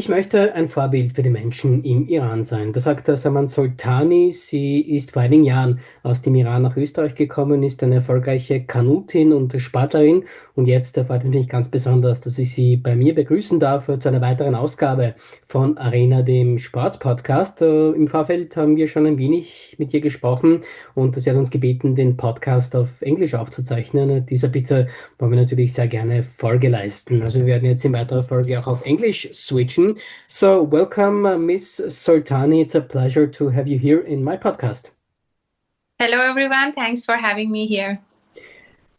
Ich möchte ein Vorbild für die Menschen im Iran sein. Das sagt der Saman Soltani. Sie ist vor einigen Jahren aus dem Iran nach Österreich gekommen, ist eine erfolgreiche Kanutin und Sportlerin. Und jetzt freut es mich ganz besonders, dass ich Sie bei mir begrüßen darf zu einer weiteren Ausgabe von Arena, dem Sportpodcast. Im Vorfeld haben wir schon ein wenig mit ihr gesprochen und sie hat uns gebeten, den Podcast auf Englisch aufzuzeichnen. Dieser Bitte wollen wir natürlich sehr gerne Folge leisten. Also wir werden jetzt in weiterer Folge auch auf Englisch switchen. So, welcome, Miss Soltani. It's a pleasure to have you here in my podcast. Hello, everyone. Thanks for having me here.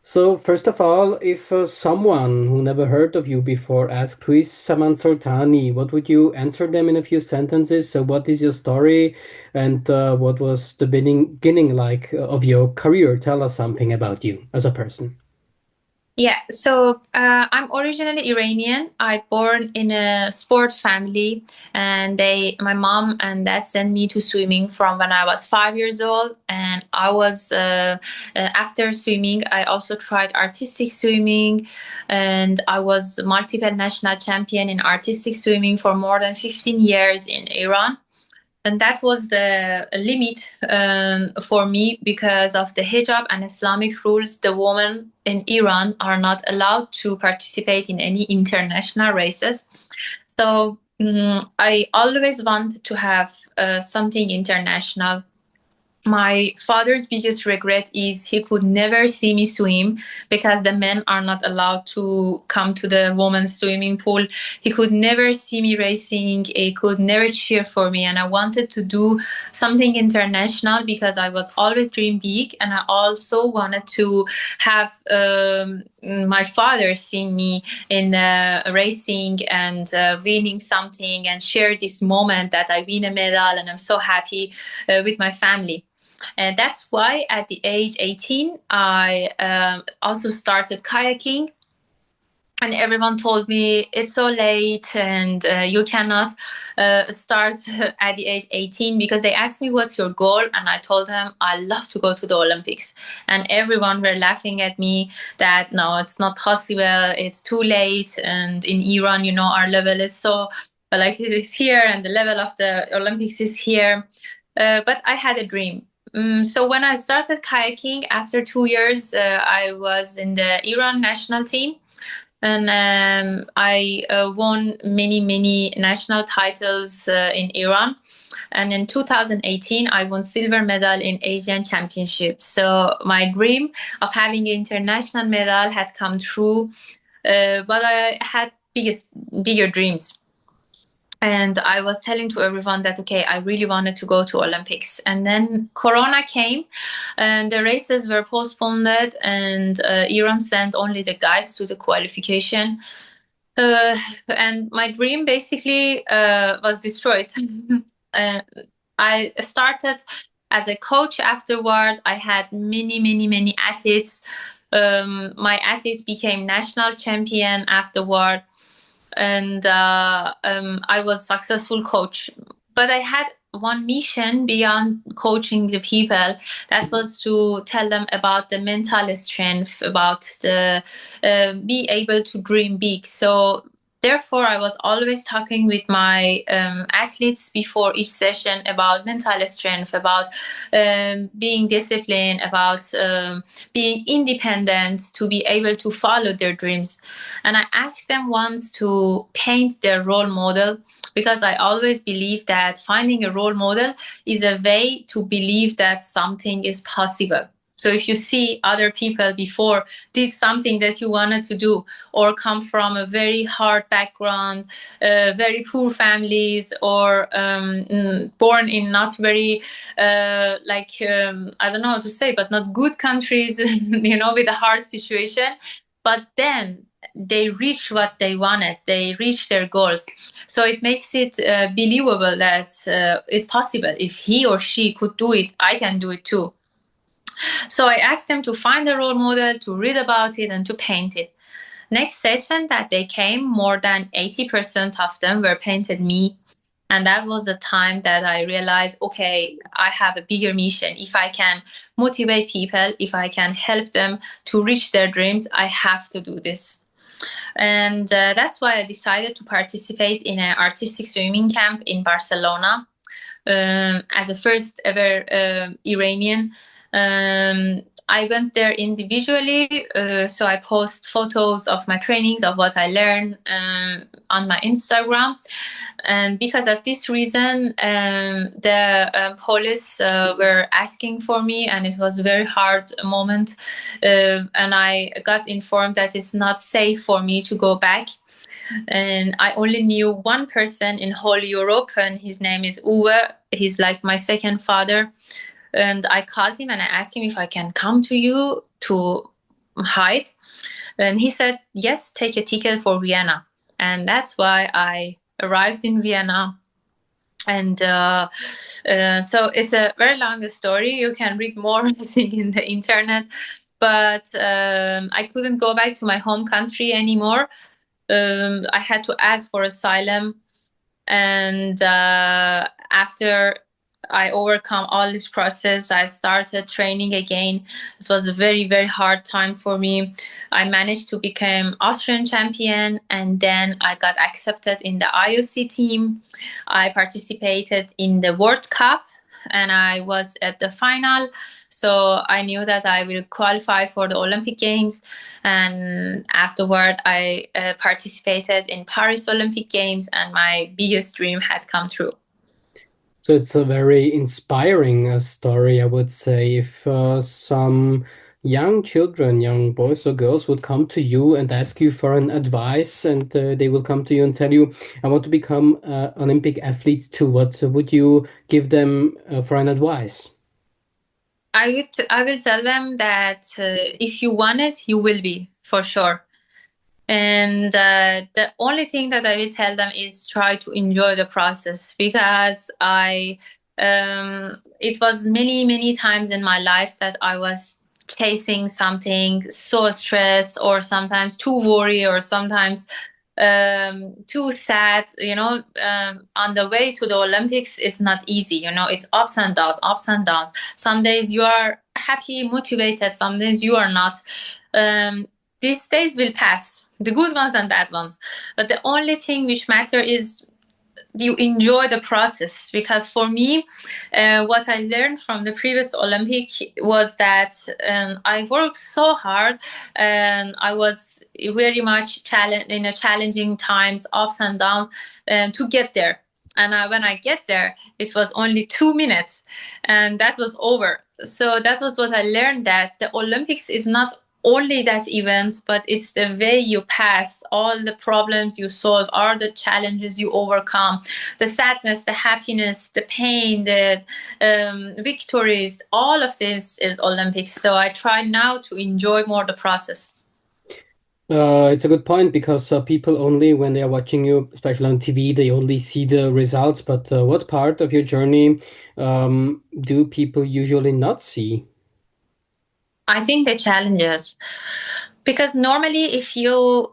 So, first of all, if someone who never heard of you before asked, who is Saman Soltani, what would you answer them in a few sentences? So, what is your story and what was the beginning like of your career? Tell us something about you as a person. Yeah, so I'm originally Iranian. I born in a sport family, and my mom and dad sent me to swimming from when I was 5 years old. And I was after swimming, I also tried artistic swimming, and I was multiple national champion in artistic swimming for more than 15 years in Iran. And that was the limit for me because of the hijab and Islamic rules. The women in Iran are not allowed to participate in any international races. So I always wanted to have something international. My father's biggest regret is he could never see me swim because the men are not allowed to come to the women's swimming pool. He could never see me racing. He could never cheer for me. And I wanted to do something international because I was always dream big. And I also wanted to have my father see me in racing and winning something and share this moment that I win a medal and I'm so happy with my family. And that's why at the age 18, I also started kayaking. And everyone told me it's so late and you cannot start at the age 18 because they asked me what's your goal. And I told them I love to go to the Olympics. And everyone were laughing at me that no, it's not possible. It's too late. And in Iran, our level is so like it is here and the level of the Olympics is here. But I had a dream. So when I started kayaking after 2 years, I was in the Iran national team. And I won many national titles in Iran. And in 2018, I won silver medal in Asian Championships. So my dream of having an international medal had come true, but I had bigger dreams. And I was telling to everyone that, okay, I really wanted to go to Olympics. And then Corona came and the races were postponed and Iran sent only the guys to the qualification. And my dream basically was destroyed. I started as a coach afterward. I had many athletes. My athletes became national champion afterward. And I was successful coach. But I had one mission beyond coaching the people. That was to tell them about the mental strength, about the be able to dream big. So therefore, I was always talking with my athletes before each session about mental strength, about being disciplined, about being independent, to be able to follow their dreams. And I asked them once to paint their role model because I always believe that finding a role model is a way to believe that something is possible. So if you see other people before did something that you wanted to do or come from a very hard background, very poor families, or born in not very, I don't know how to say, but not good countries, with a hard situation. But then they reach what they wanted. They reach their goals. So it makes it believable that it's possible. If he or she could do it, I can do it too. So I asked them to find a role model, to read about it, and to paint it. Next session that they came, more than 80% of them were painted me. And that was the time that I realized, okay, I have a bigger mission. If I can motivate people, if I can help them to reach their dreams, I have to do this. And that's why I decided to participate in an artistic swimming camp in Barcelona as a first ever Iranian. I went there individually, so I post photos of my trainings, of what I learned on my Instagram. And because of this reason, the police were asking for me, and it was a very hard moment. And I got informed that it's not safe for me to go back. And I only knew one person in whole Europe, and his name is Uwe. He's like my second father. And I called him and I asked him if I can come to you to hide. And he said, yes, take a ticket for Vienna. And that's why I arrived in Vienna. And so it's a very long story. You can read more, I think, in the internet. But I couldn't go back to my home country anymore. I had to ask for asylum. And after I overcome all this process, I started training again. It was a very, very hard time for me. I managed to become Austrian champion, and then I got accepted in the IOC team. I participated in the World Cup, and I was at the final. So I knew that I will qualify for the Olympic Games. And afterward, I participated in Paris Olympic Games, and my biggest dream had come true. So it's a very inspiring story, I would say. If some young children, young boys or girls would come to you and ask you for an advice, and they will come to you and tell you, I want to become Olympic athlete too, what would you give them for an advice? I will tell them that if you want it, you will be, for sure. And the only thing that I will tell them is try to enjoy the process, because it was many, many times in my life that I was chasing something so stressed, or sometimes too worried, or sometimes too sad. On the way to the Olympics is not easy. It's ups and downs, ups and downs. Some days you are happy, motivated. Some days you are not. These days will pass, the good ones and bad ones. But the only thing which matters is you enjoy the process. Because for me, what I learned from the previous Olympic was that I worked so hard, and I was very much in a challenging times, ups and downs, to get there. And when I get there, it was only 2 minutes, and that was over. So that was what I learned, that the Olympics is not only that event, but it's the way you pass, all the problems you solve, all the challenges you overcome, the sadness, the happiness, the pain, the victories. All of this is Olympics. So I try now to enjoy more the process. It's a good point, because people only, when they are watching you, especially on TV, they only see the results. But what part of your journey do people usually not see? I think the challenges, because normally if you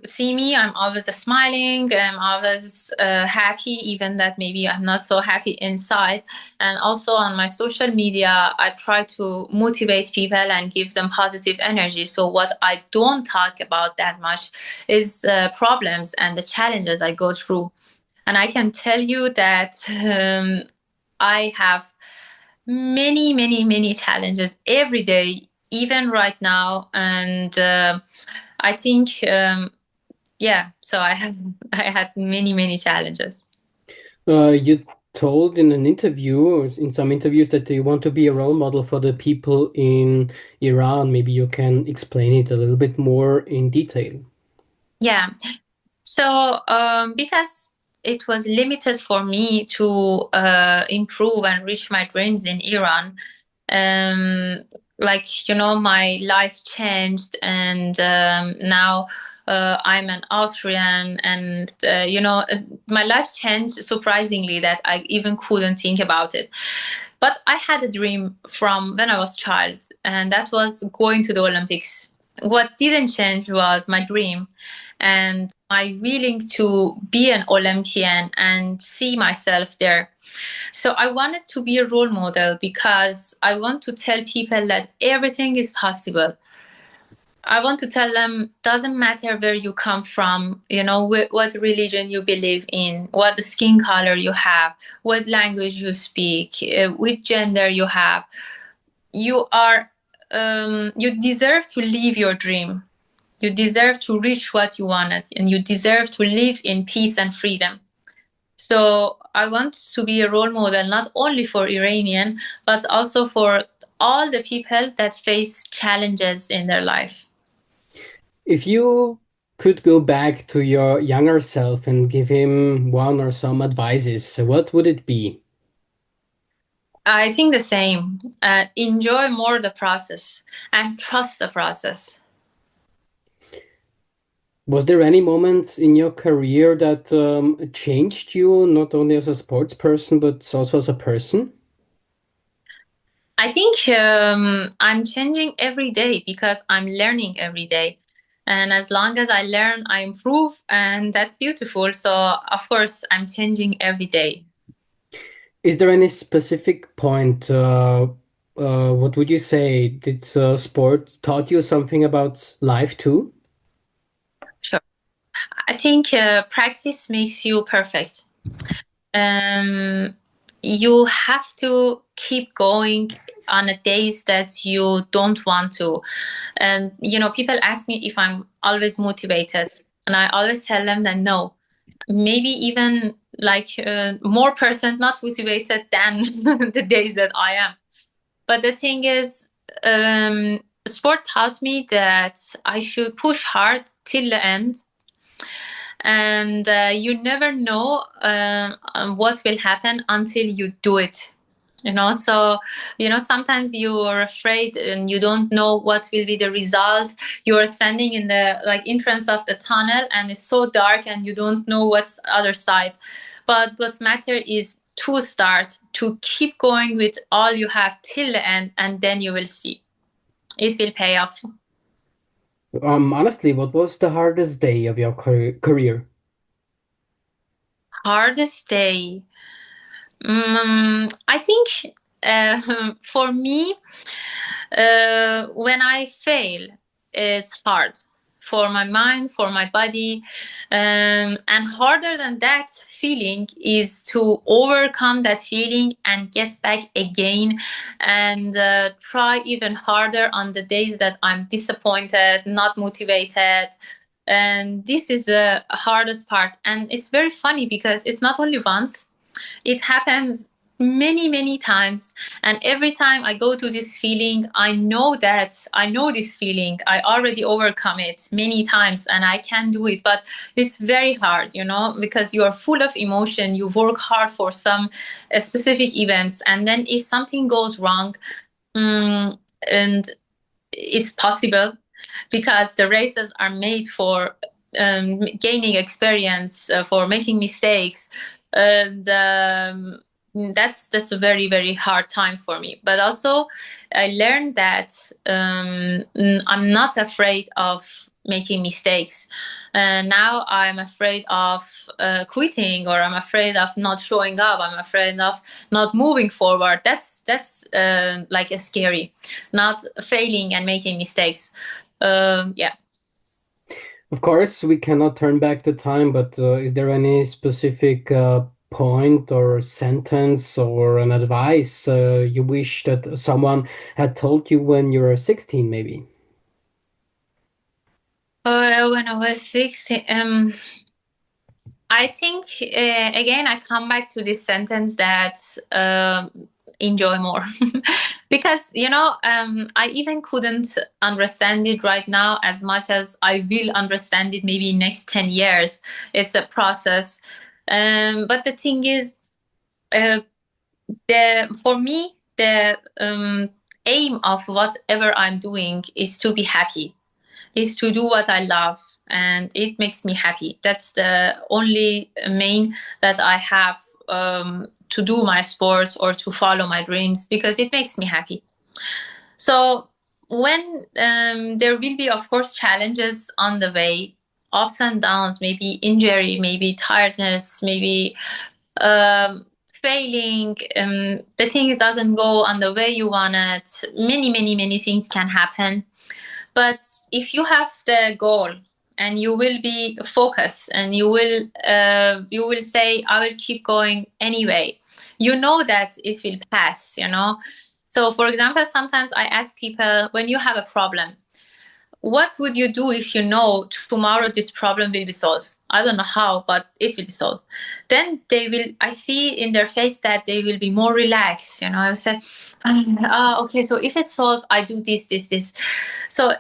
see me, I'm always smiling, I'm always happy, even that maybe I'm not so happy inside. And also on my social media, I try to motivate people and give them positive energy. So what I don't talk about that much is problems and the challenges I go through. And I can tell you that I have many, many, many challenges every day, even right now. And I think, so I had many, many challenges. You told in an interview, or in some interviews, that you want to be a role model for the people in Iran. Maybe you can explain it a little bit more in detail. Yeah. So because it was limited for me to improve and reach my dreams in Iran, my life changed, and now I'm an Austrian, and my life changed surprisingly that I even couldn't think about it. But I had a dream from when I was a child, and that was going to the Olympics. What didn't change was my dream and my willing to be an Olympian and see myself there. So I wanted to be a role model, because I want to tell people that everything is possible. I want to tell them, doesn't matter where you come from, what religion you believe in, what skin color you have, what language you speak, which gender you have. You deserve to live your dream. You deserve to reach what you wanted, and you deserve to live in peace and freedom. So I want to be a role model, not only for Iranian, but also for all the people that face challenges in their life. If you could go back to your younger self and give him one or some advices, what would it be? I think the same. Enjoy more the process and trust the process. Was there any moments in your career that changed you, not only as a sports person, but also as a person? I think I'm changing every day because I'm learning every day. And as long as I learn, I improve, and that's beautiful. So, of course, I'm changing every day. Is there any specific point? What would you say? Did sports taught you something about life too? Sure. I think practice makes you perfect. Um, you have to keep going on the days that you don't want to. And, people ask me if I'm always motivated. And I always tell them that no, maybe even like more percent not motivated than the days that I am. But the thing is, sport taught me that I should push hard till the end, and you never know what will happen until you do it. So sometimes you are afraid and you don't know what will be the result. You are standing in the entrance of the tunnel, and it's so dark and you don't know what's other side. But what's matter is to start, to keep going with all you have till the end, and then you will see it will pay off. Honestly, what was the hardest day of your career? Hardest day. I think for me, when I fail, it's hard for my mind, for my body. And harder than that feeling is to overcome that feeling and get back again and try even harder on the days that I'm disappointed, not motivated. And this is the hardest part. And it's very funny because it's not only once, it happens many, many times. And every time I go to this feeling, I know this feeling. I already overcome it many times and I can do it. But it's very hard, because you are full of emotion. You work hard for some specific events. And then if something goes wrong, and it's possible because the races are made for gaining experience, for making mistakes, and that's a very, very hard time for me. But also, I learned that I'm not afraid of making mistakes. Now I'm afraid of quitting, or I'm afraid of not showing up. I'm afraid of not moving forward. That's like a scary, not failing and making mistakes. Yeah. Of course, we cannot turn back the time, but is there any specific point or sentence or an advice you wish that someone had told you when you were 16, maybe? When I was 16, I think again I come back to this sentence that enjoy more, because I even couldn't understand it right now as much as I will understand it maybe next 10 years. It's a process, but the thing is, uh, the for me the aim of whatever I'm doing is to be happy, is to do what I love, and it makes me happy. That's the only main that I have, to do my sports or to follow my dreams, because it makes me happy. So when there will be, of course, challenges on the way, ups and downs, maybe injury, maybe tiredness, maybe um, failing, the things doesn't go on the way you want it. Many, many, many things can happen. But if you have the goal and you will be focused and you will say, I will keep going anyway, you know that it will pass, you know. So for example, sometimes I ask people, when you have a problem, what would you do if you know tomorrow this problem will be solved? I don't know how, but it will be solved. Then I see in their face that they will be more relaxed. You know, I say, okay, so if it's solved, I do this. So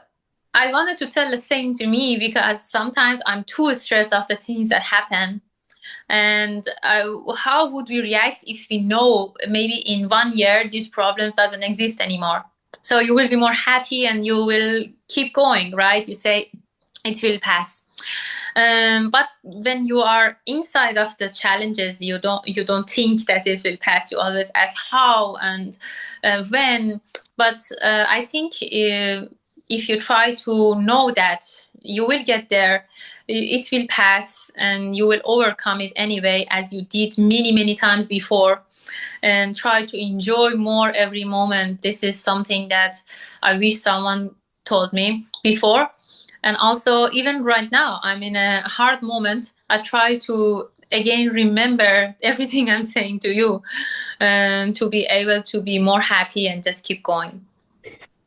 I wanted to tell the same to me, because sometimes I'm too stressed of the things that happen. And how would we react if we know maybe in 1 year these problems doesn't exist anymore? So you will be more happy and you will keep going, right? You say it will pass. But when you are inside of the challenges, you don't think that it will pass. You always ask how and when. But I think if you try to know that you will get there, it will pass and you will overcome it anyway, as you did many times before, and try to enjoy more every moment. This is something that I wish someone told me before. And also, even right now, I'm in a hard moment. I try to again remember everything I'm saying to you, and to be able to be more happy and just keep going.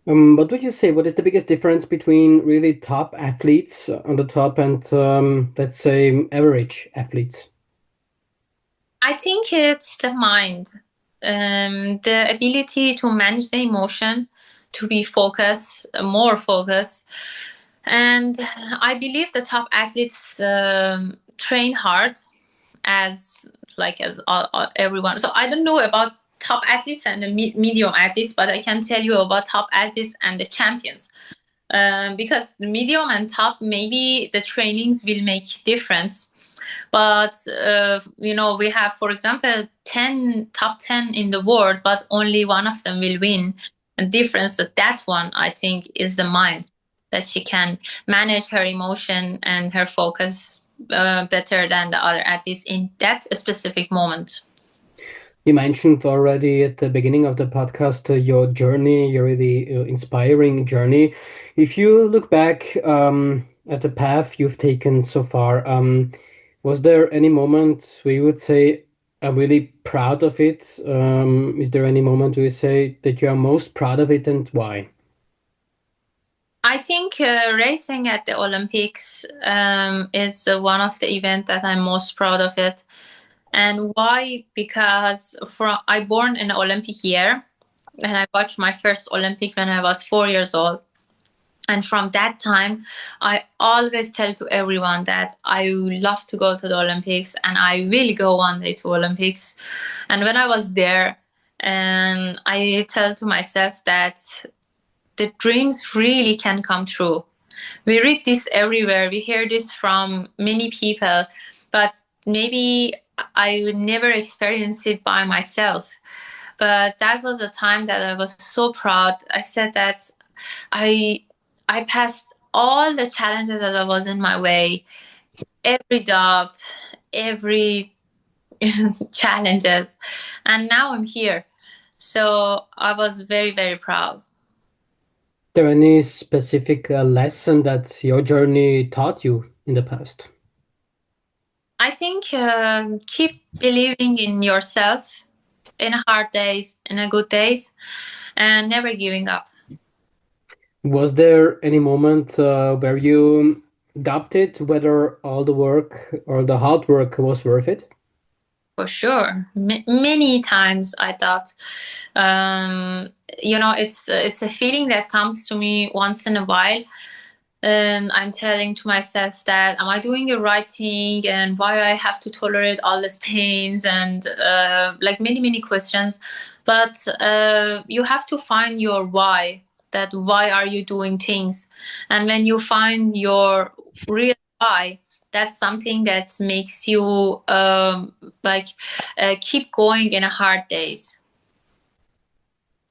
What would you say? What is the biggest difference between really top athletes on the top and, let's say, average athletes? I think it's the mind, the ability to manage the emotion, to be focused, more focused. And I believe the top athletes train hard, as everyone. So I don't know about top athletes and the medium athletes, but I can tell you about top athletes and the champions. Because the medium and top, maybe the trainings will make difference. But we have, for example, top 10 in the world, but only one of them will win. And difference that one, I think, is the mind, that she can manage her emotion and her focus better than the other athletes in that specific moment. You mentioned already at the beginning of the podcast your journey, your really inspiring journey. If you look back at the path you've taken so far, was there any moment where you would say, I'm really proud of it? Is there any moment where you say that you are most proud of it, and why? I think racing at the Olympics is one of the events that I'm most proud of it. And why? Because I born in an Olympic year, and I watched my first Olympic when I was 4 years old. And from that time, I always tell to everyone that I love to go to the Olympics and I will go one day to Olympics. And when I was there, and I tell to myself that the dreams really can come true. We read this everywhere. We hear this from many people, but maybe I would never experience it by myself. But that was a time that I was so proud. I said that I passed all the challenges that was in my way, every doubt, every challenges, and now I'm here. So I was very proud. Is there any specific lesson that your journey taught you in the past? I think keep believing in yourself in hard days, in a good days, and never giving up. Was there any moment where you doubted whether all the work or the hard work was worth it? For sure, many times I thought, it's a feeling that comes to me once in a while, and I'm telling to myself that, am I doing the right thing, and why I have to tolerate all these pains, and like many questions. But you have to find your why. That why are you doing things, and when you find your real why, that's something that makes you keep going in a hard days.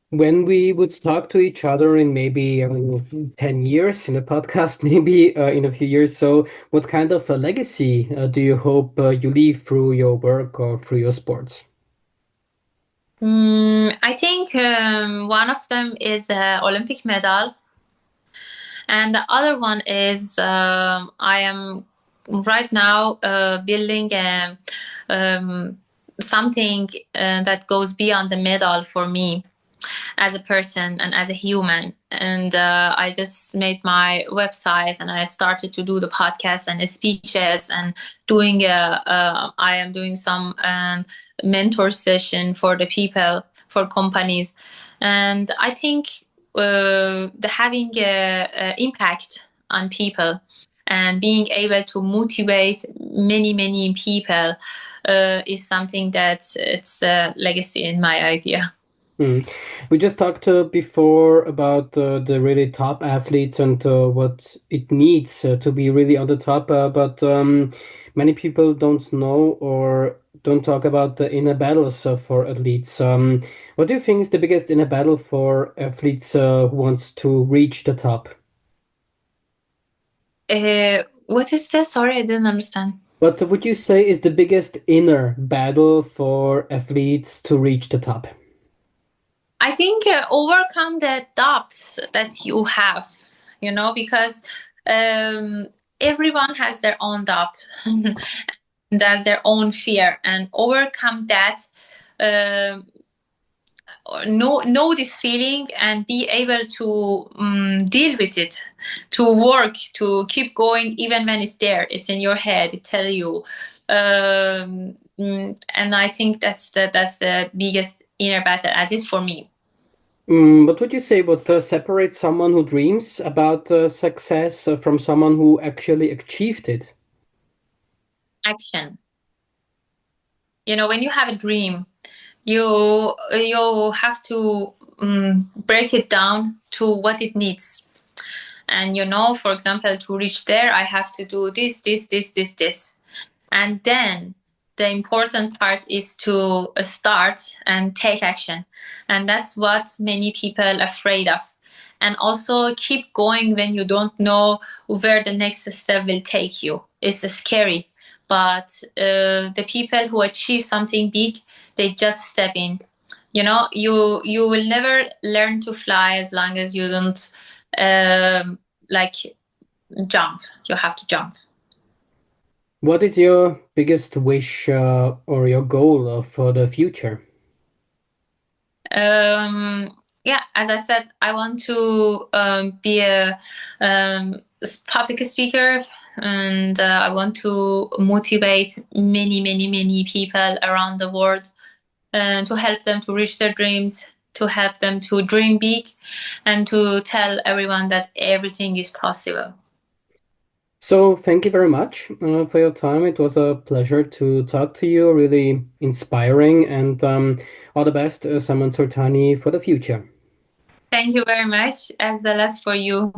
When we would talk to each other in maybe 10 years in a podcast, maybe in a few years, so what kind of a legacy do you hope you leave through your work or through your sports? I think one of them is an Olympic medal. And the other one is I am right now building something that goes beyond the medal for me as a person and as a human. And I just made my website and I started to do the podcast and the speeches and doing I am doing some mentor session for the people, for companies. And I think the having a impact on people and being able to motivate many people is something that it's a legacy in my idea. Mm. We just talked before about the really top athletes and what it needs to be really on the top, but many people don't know or don't talk about the inner battles for athletes. What do you think is the biggest inner battle for athletes who wants to reach the top? What is this? Sorry, I didn't understand. What would you say is the biggest inner battle for athletes to reach the top? I think overcome the doubts that you have, because um, everyone has their own doubt, that's their own fear, and overcome that. um know this feeling and be able to deal with it, to work, to keep going even when it's there, it's in your head, it tell you. And I think that's the biggest inner battle, at least for me. What would you say what separates someone who dreams about success from someone who actually achieved it? Action. When you have a dream, you have to break it down to what it needs. And for example, to reach there, I have to do this. And then the important part is to start and take action. And that's what many people are afraid of. And also keep going when you don't know where the next step will take you. It's scary. But the people who achieve something big, they just step in. You will never learn to fly as long as you don't like jump. You have to jump. What is your biggest wish or your goal for the future? Yeah, as I said, I want to be a public speaker, and I want to motivate many people around the world, and to help them to reach their dreams, to help them to dream big, and to tell everyone that everything is possible. So thank you very much for your time. It was a pleasure to talk to you, really inspiring, and all the best, Saman Soltani, for the future. Thank you very much, as well as for you.